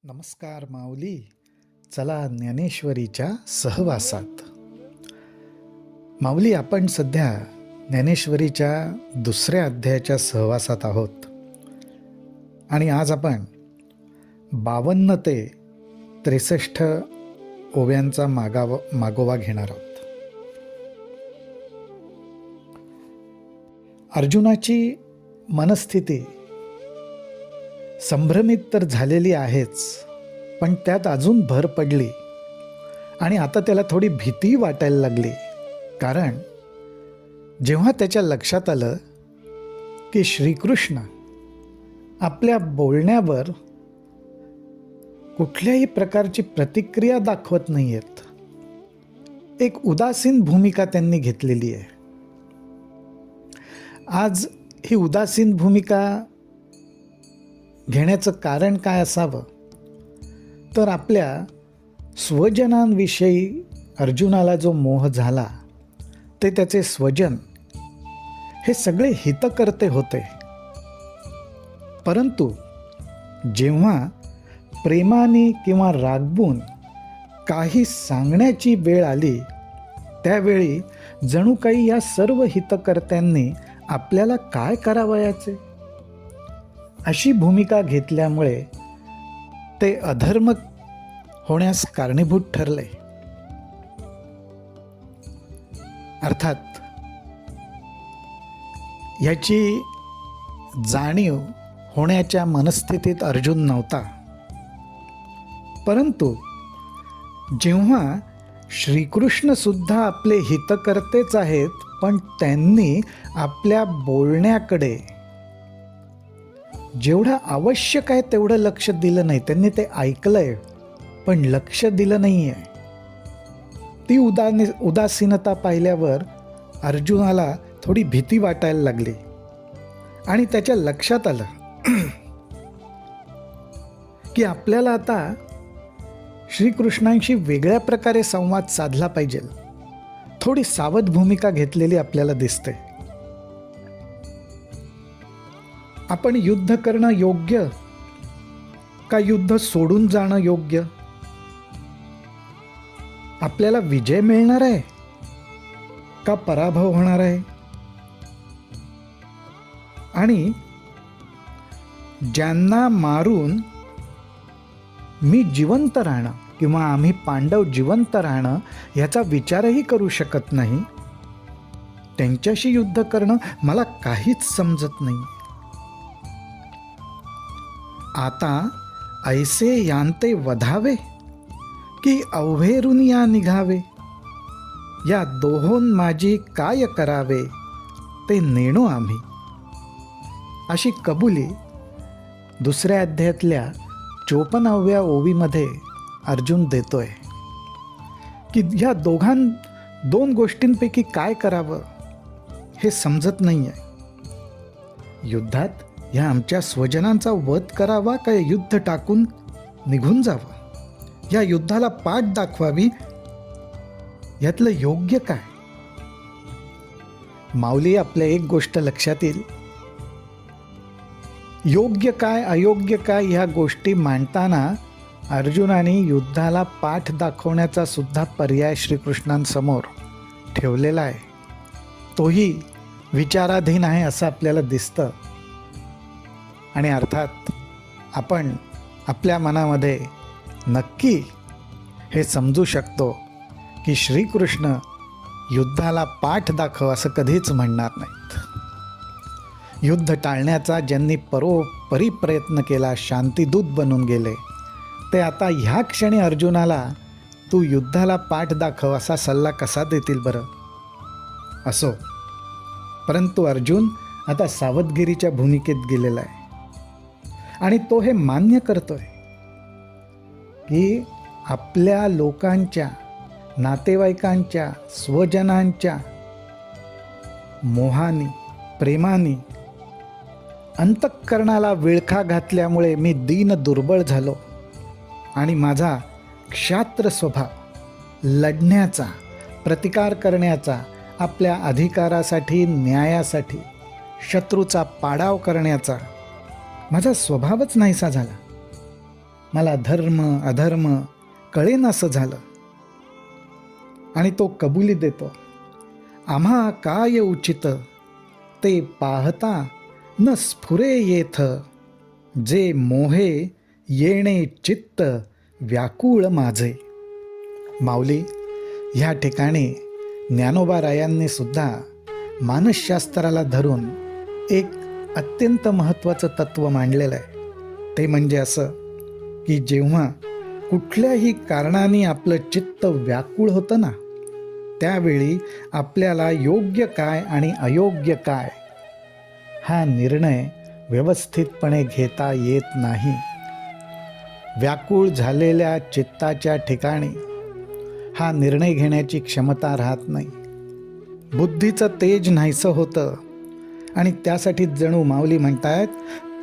नमस्कार माऊली. चला ज्ञानेश्वरीच्या सहवासात. माऊली, आपण सध्या ज्ञानेश्वरीच्या दुसऱ्या अध्यायाच्या सहवासात आहोत आणि आज आपण 52 ते 63 ओव्यांचा मागोवा घेणार आहोत. अर्जुनाची मनस्थिती संभ्रमित तर झालेली आहेच, पण त्यात अजून भर पडली आणि आता त्याला थोडी भीती वाटायला लागली. कारण जेव्हा त्याच्या लक्षात आलं की श्रीकृष्ण आपल्या बोलण्यावर कुठल्याही प्रकारची प्रतिक्रिया दाखवत नाही आहेत, एक उदासीन भूमिका त्यांनी घेतलेली आहे. आज ही उदासीन भूमिका घेण्याचं कारण काय असावं, तर आपल्या स्वजनांविषयी अर्जुनाला जो मोह झाला, ते त्याचे स्वजन हे सगळे हितकर्ते होते. परंतु जेव्हा प्रेमाने किंवा रागवून काही सांगण्याची वेळ आली, त्यावेळी जणू काही या सर्व हितकर्त्यांनी आपल्याला काय करावयाचे अशी भूमिका घेतल्यामुळे ते अधर्म होण्यास कारणीभूत ठरले. अर्थात याची जाणीव होण्याच्या मनस्थितीत अर्जुन नव्हता. परंतु जेव्हा श्रीकृष्ण सुद्धा आपले हितकर्तेच आहेत, पण त्यांनी आपल्या बोलण्याकडे जेवढं आवश्यक आहे तेवढं लक्ष दिलं नाही. त्यांनी ते ऐकलंय पण लक्ष दिलं नाही आहे. ती उदासीनता पाहिल्यावर अर्जुनाला थोडी भीती वाटायला लागली आणि त्याच्या लक्षात आलं की आपल्याला आता श्रीकृष्णांशी वेगळ्या प्रकारे संवाद साधला पाहिजे. थोडी सावध भूमिका घेतलेली आपल्याला दिसते. आपण युद्ध करणं योग्य का युद्ध सोडून जाणं योग्य? आपल्याला विजय मिळणार आहे का पराभव होणार आहे? आणि ज्यांना मारून मी जिवंत राहणं किंवा आम्ही पांडव जिवंत राहणं याचा विचारही करू शकत नाही, त्यांच्याशी युद्ध करणं मला काहीच समजत नाही. आता ऐसे यांते वधावे की अवघेरून या निघावे, या दोहोन माझी काय करावे ते नेणो आम्ही. अशी कबुली दुसऱ्या अध्यायातल्या 54व्या ओवीमध्ये अर्जुन देतोय की ह्या दोन गोष्टींपैकी काय करावं हे समजत नाही आहे. युद्धात ह्या आमच्या स्वजनांचा वध करावा का युद्ध टाकून निघून जावं? या युद्धाला पाठ दाखवावी, यातलं योग्य काय? माऊली, आपल्या एक गोष्ट लक्षात येईल. योग्य काय अयोग्य काय ह्या गोष्टी मांडताना अर्जुनाने युद्धाला पाठ दाखवण्याचा सुद्धा पर्याय श्रीकृष्णांसमोर ठेवलेला आहे. तोही विचाराधीन आहे असं आपल्याला दिसतं. आणि अर्थात आपण आपल्या मनामध्ये नक्की हे समजू शकतो की श्रीकृष्ण युद्धाला पाठ दाखव असं कधीच म्हणणार नाहीत. युद्ध टाळण्याचा ज्यांनी परोपरी प्रयत्न केला, शांतिदूत बनून गेले, ते आता ह्या क्षणी अर्जुनाला तू युद्धाला पाठ दाखव असा सल्ला कसा देतील बरं? असो, परंतु अर्जुन आता सावधगिरीच्या भूमिकेत गेलेला आहे आणि तो हे मान्य करतोय की आपल्या लोकांच्या, नातेवाईकांच्या, स्वजनांच्या मोहाने, प्रेमाने अंतःकरणाला विळखा घातल्यामुळे मी दीन दुर्बळ झालो आणि माझा क्षात्र स्वभाव लढण्याचा, प्रतिकार करण्याचा, आपल्या अधिकारासाठी, न्यायासाठी शत्रूचा पाडाव करण्याचा माझा स्वभावच नाहीसा झाला. मला धर्म अधर्म कळेनासं झालं. आणि तो कबुली देतो, आम्हा काय उचित ते पाहता न स्फुरे येथ, जे मोहे येणे चित्त व्याकुळ माझे. माऊली, ह्या ठिकाणी ज्ञानोबारायांनी सुद्धा मानसशास्त्राला धरून एक अत्यंत महत्त्वाचं तत्त्व मांडलेलं आहे. ते म्हणजे असं की जेव्हा कुठल्याही कारणाने आपलं चित्त व्याकुळ होतं ना, त्यावेळी आपल्याला योग्य काय आणि अयोग्य काय हा निर्णय व्यवस्थितपणे घेता येत नाही. व्याकुळ झालेल्या चित्ताच्या ठिकाणी हा निर्णय घेण्याची क्षमता राहत नाही. बुद्धीचं तेज नाहीसं होतं. आणि त्यासाठी जणू माऊली म्हणतायत,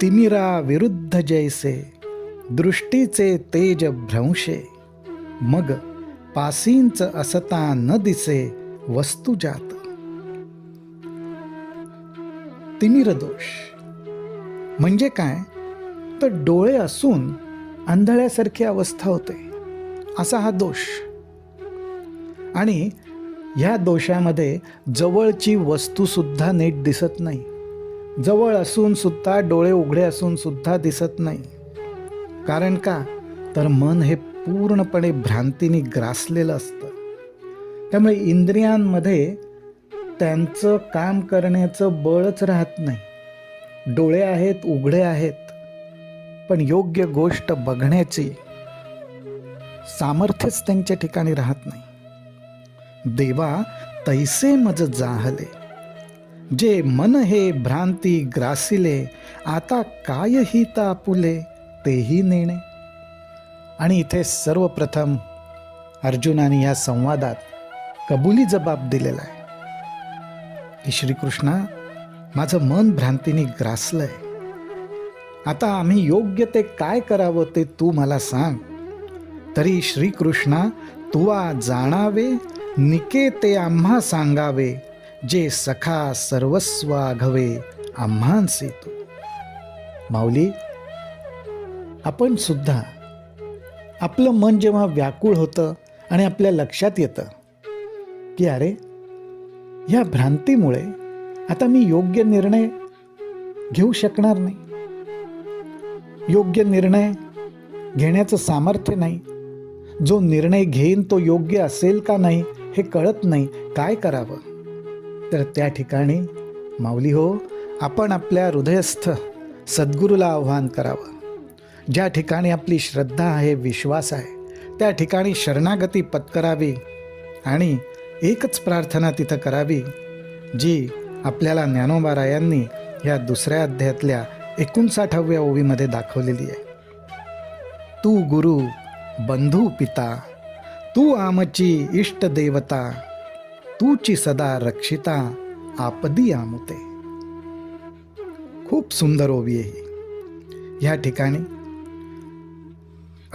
तिमिरा विरुद्ध जैसे दृष्टीचे तेज भ्रंशे, मग पासींच असता न दिसे वस्तू जात. तिमिर दोष म्हणजे काय, तर डोळे असून आंधळ्यासारखी अवस्था होते, असा हा दोष. आणि ह्या दोषामध्ये जवळची वस्तू सुद्धा नीट दिसत नाही. जवळ असून सुद्धा, डोळे उघडे असून सुद्धा दिसत नाही. कारण का, तर मन हे पूर्णपणे भ्रांतीने ग्रासलेलं असतं. त्यामुळे इंद्रियांमध्ये त्यांचं काम करण्याचं बळच राहत नाही. डोळे आहेत, उघडे आहेत, पण योग्य गोष्ट बघण्याची सामर्थ्यच त्यांच्या ठिकाणी राहत नाही. देवा तैसे मज जाहले, जे मन हे भ्रांती ग्रासिले, आता काय हित आपुले तेही नेणे. आणि इथे सर्वप्रथम अर्जुनाने या संवादात कबुली जबाब दिलेला आहे की श्रीकृष्णा, माझं मन भ्रांतीने ग्रासलंय. आता आम्ही योग्य ते काय करावं ते तू मला सांग. तरी श्रीकृष्णा, तुवा जाणावे निके ते आम्हा सांगावे, जे सखा सर्वस्व आघवे आम्हांसी तू. माऊली, आपण सुद्धा आपलं मन जेव्हा व्याकुळ होतं आणि आपल्या लक्षात येतं की अरे, ह्या भ्रांतीमुळे आता मी योग्य निर्णय घेऊ शकणार नाही, योग्य निर्णय घेण्याचं सामर्थ्य नाही, जो निर्णय घेईन तो योग्य असेल का नाही हे कळत नाही, काय करावं. तर त्या ठिकाणी माऊली हो, आपण आपल्या हृदयस्थ सद्गुरूला आव्हान करावं. ज्या ठिकाणी आपली श्रद्धा आहे, विश्वास आहे, त्या ठिकाणी शरणागती पत्करावी आणि एकच प्रार्थना तिथं करावी, जी आपल्याला ज्ञानोबारायांनी ह्या दुसऱ्या अध्यायातल्या 59व्या ओवीमध्ये दाखवलेली आहे. तू गुरु बंधू पिता, तू आमची इष्ट देवता, तूची सदा रक्षिता, आपदी आमुते. खूप सुंदर ओवी आहे ही. ह्या ठिकाणी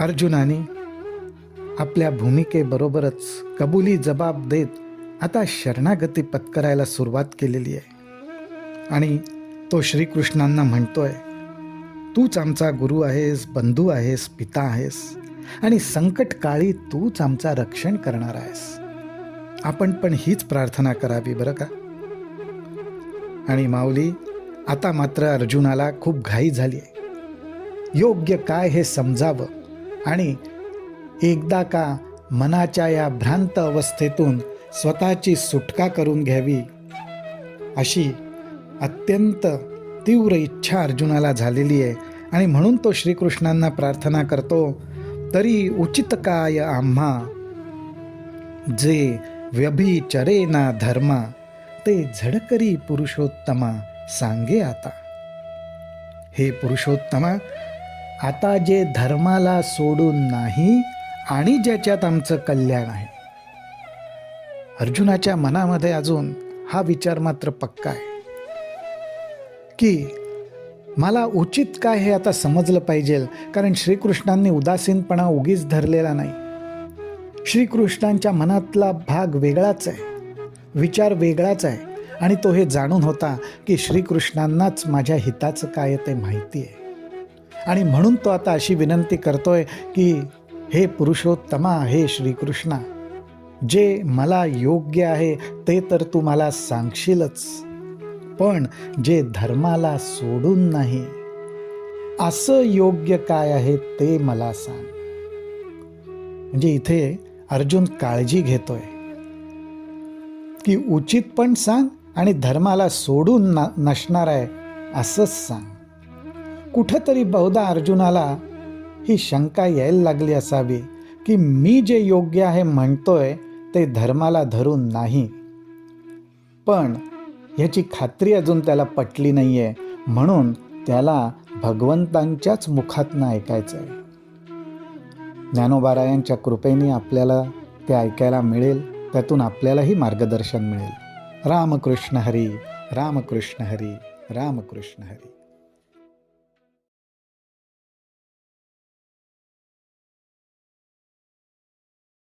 अर्जुनाने आपल्या भूमिकेबरोबरच कबुली जबाब देत आता शरणागती पत्करायला सुरुवात केलेली आहे. आणि तो श्रीकृष्णांना म्हणतोय, तूच आमचा गुरु आहेस, बंधू आहेस, पिता आहेस, आणि संकटकाळी तूच आमचा रक्षण करणार आहेस. आपण पण हीच प्रार्थना करावी बरं का. आणि माऊली, आता मात्र अर्जुनाला खूप घाई झाली आहे. योग्य काय हे समजावं आणि एकदा का मनाच्या या भ्रांत अवस्थेतून स्वतःची सुटका करून घ्यावी, अशी अत्यंत तीव्र इच्छा अर्जुनाला झालेली आहे. आणि म्हणून तो श्रीकृष्णांना प्रार्थना करतो, तरी उचित काय आम्हा, जे व्यभिचरे ना धर्मा, ते झडकरी पुरुषोत्तमा सांगे आता. हे पुरुषोत्तमा, आता जे धर्माला सोडून नाही आणि ज्याच्यात आमचं कल्याण आहे. अर्जुनाच्या मनामध्ये अजून हा विचार मात्र पक्का आहे की मला उचित काय हे आता समजलं पाहिजे. कारण श्रीकृष्णांनी उदासीनपणा उगीच धरलेला नाही. श्रीकृष्णांच्या मनातला भाग वेगळाच आहे, विचार वेगळाच आहे. आणि तो हे जाणून होता की श्रीकृष्णांनाच माझ्या हिताचं काय ते माहिती आहे. आणि म्हणून तो आता अशी विनंती करतोय की हे पुरुषोत्तमा, हे श्रीकृष्णा, जे मला योग्य आहे ते तर तू मला सांगशीलच, पण जे धर्माला सोडून नाही असं योग्य काय आहे ते मला सांग. म्हणजे इथे अर्जुन काळजी घेतोय की उचित पण सांग आणि धर्माला सोडून नसणार आहे असंच सांग. कुठंतरी बहुधा अर्जुनाला ही शंका यायला लागली असावी की मी जे योग्य आहे म्हणतोय ते धर्माला धरून नाही, पण ह्याची खात्री अजून त्याला पटली नाहीये, म्हणून त्याला भगवंतांच्याच मुखातनं ऐकायचं आहे. ज्ञानोबारायांच्या कृपेने आपल्याला ते ऐकायला मिळेल, त्यातून आपल्यालाही मार्गदर्शन मिळेल. रामकृष्ण हरी, रामकृष्ण हरी, रामकृष्ण हरी.